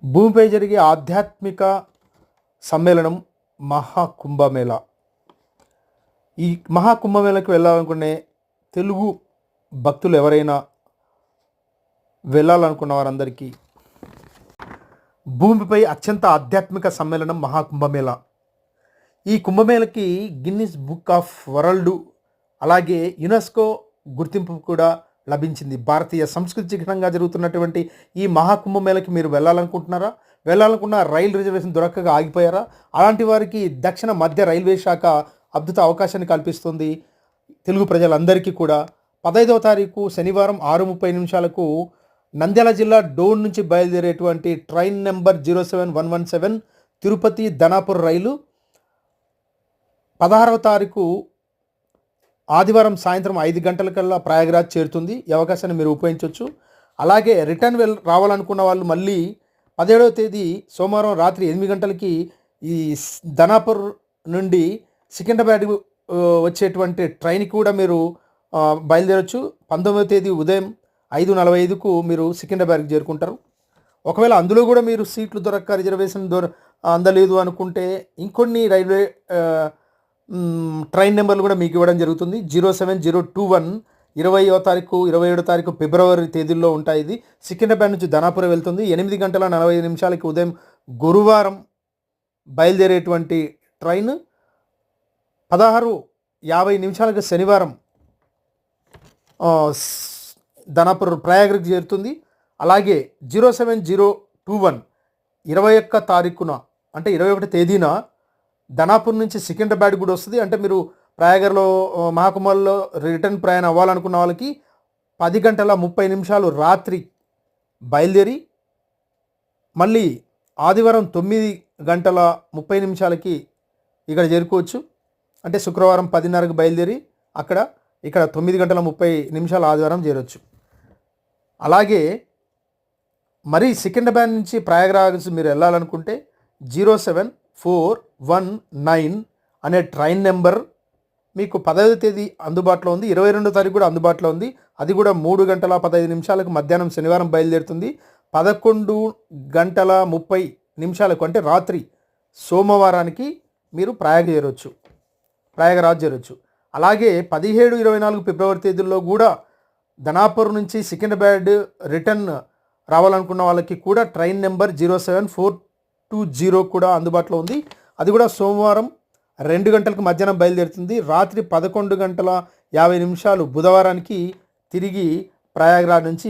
భూమిపై జరిగే ఆధ్యాత్మిక సమ్మేళనం మహాకుంభమేళా. ఈ మహాకుంభమేళాకి వెళ్ళాలనుకునే తెలుగు భక్తులు ఎవరైనా వెళ్ళాలనుకున్న వారందరికీ భూమిపై అత్యంత ఆధ్యాత్మిక సమ్మేళనం మహాకుంభమేళా. ఈ కుంభమేళకి గిన్నిస్ బుక్ ఆఫ్ వరల్డ్ అలాగే యునెస్కో గుర్తింపు కూడా లభించింది. భారతీయ సంస్కృతి చిహ్నంగా జరుగుతున్నటువంటి ఈ మహాకుంభమేళకి మీరు వెళ్ళాలనుకుంటున్నారా? వెళ్ళాలనుకున్న రైలు రిజర్వేషన్ దొరకగా ఆగిపోయారా? అలాంటి వారికి దక్షిణ మధ్య రైల్వే శాఖ అద్భుత అవకాశాన్ని కల్పిస్తుంది. తెలుగు ప్రజలందరికీ కూడా 15వ తారీఖు శనివారం 6:30 నంద్యాల జిల్లా డోన్ నుంచి బయలుదేరేటువంటి ట్రైన్ నెంబర్ 07117 తిరుపతి ధనాపూర్ రైలు 16వ తారీఖు ఆదివారం సాయంత్రం 5 గంటలకల్లా ప్రయాగరాజ్ చేరుతుంది. ఈ అవకాశాన్ని మీరు ఉపయోగించవచ్చు. అలాగే రిటర్న్ రావాలనుకున్న వాళ్ళు మళ్ళీ 17వ తేదీ సోమవారం రాత్రి 8 గంటలకి ఈ ధనాపూర్ నుండి సికింద్రాబాద్ వచ్చేటువంటి ట్రైన్ కూడా మీరు బయలుదేరవచ్చు. 19వ తేదీ ఉదయం 5:45కు మీరు సికింద్రాబాద్కి చేరుకుంటారు. ఒకవేళ అందులో కూడా మీరు సీట్లు దొరక్క రిజర్వేషన్ అందలేదు అనుకుంటే ఇంకొన్ని రైల్వే ట్రైన్ నెంబర్లు కూడా మీకు ఇవ్వడం జరుగుతుంది. 07021 20వ తారీఖు 27వ తారీఖు ఫిబ్రవరి తేదీల్లో ఉంటాయి. ఇది సికింద్రాబాద్ నుంచి ధనాపురం వెళ్తుంది. 8:45 ఉదయం గురువారం బయలుదేరేటువంటి ట్రైన్ 16:50 శనివారం ధనాపూర్ ప్రయాగరాజ్ చేరుతుంది. అలాగే 07021 21 తారీఖున అంటే 21 తేదీన ధనాపూర్ నుంచి సికింద్రాబాద్ కూడా వస్తుంది. అంటే మీరు ప్రయాగర్లో మహాకుంభంలో రిటర్న్ ప్రయాణం అవ్వాలనుకున్న వాళ్ళకి 10:30 రాత్రి బయలుదేరి మళ్ళీ ఆదివారం 9:30 ఇక్కడ చేరుకోవచ్చు. అంటే శుక్రవారం 10:30కు బయలుదేరి ఇక్కడ 9:30 ఆదివారం చేరవచ్చు. అలాగే మరి సికింద్రాబాద్ నుంచి ప్రయాగరాజ్ మీరు వెళ్ళాలనుకుంటే 07419 అనే ట్రైన్ నెంబర్ మీకు 10వ తేదీ అందుబాటులో ఉంది. 22వ తారీఖు కూడా అందుబాటులో ఉంది. అది కూడా 3:15 మధ్యాహ్నం శనివారం బయలుదేరుతుంది. 11:30 అంటే రాత్రి సోమవారానికి మీరు ప్రయాగరాజ్ చేరవచ్చు. అలాగే 17-24 ఫిబ్రవరి తేదీల్లో కూడా ధనాపూర్ నుంచి సికింద్రాబాద్ రిటర్న్ రావాలనుకున్న వాళ్ళకి కూడా ట్రైన్ నెంబర్ 07420 కూడా అందుబాటులో ఉంది. అది కూడా సోమవారం 2 గంటలకు మధ్యాహ్నం బయలుదేరుతుంది. రాత్రి 11:50 బుధవారానికి తిరిగి ప్రయాగరాజ్ నుంచి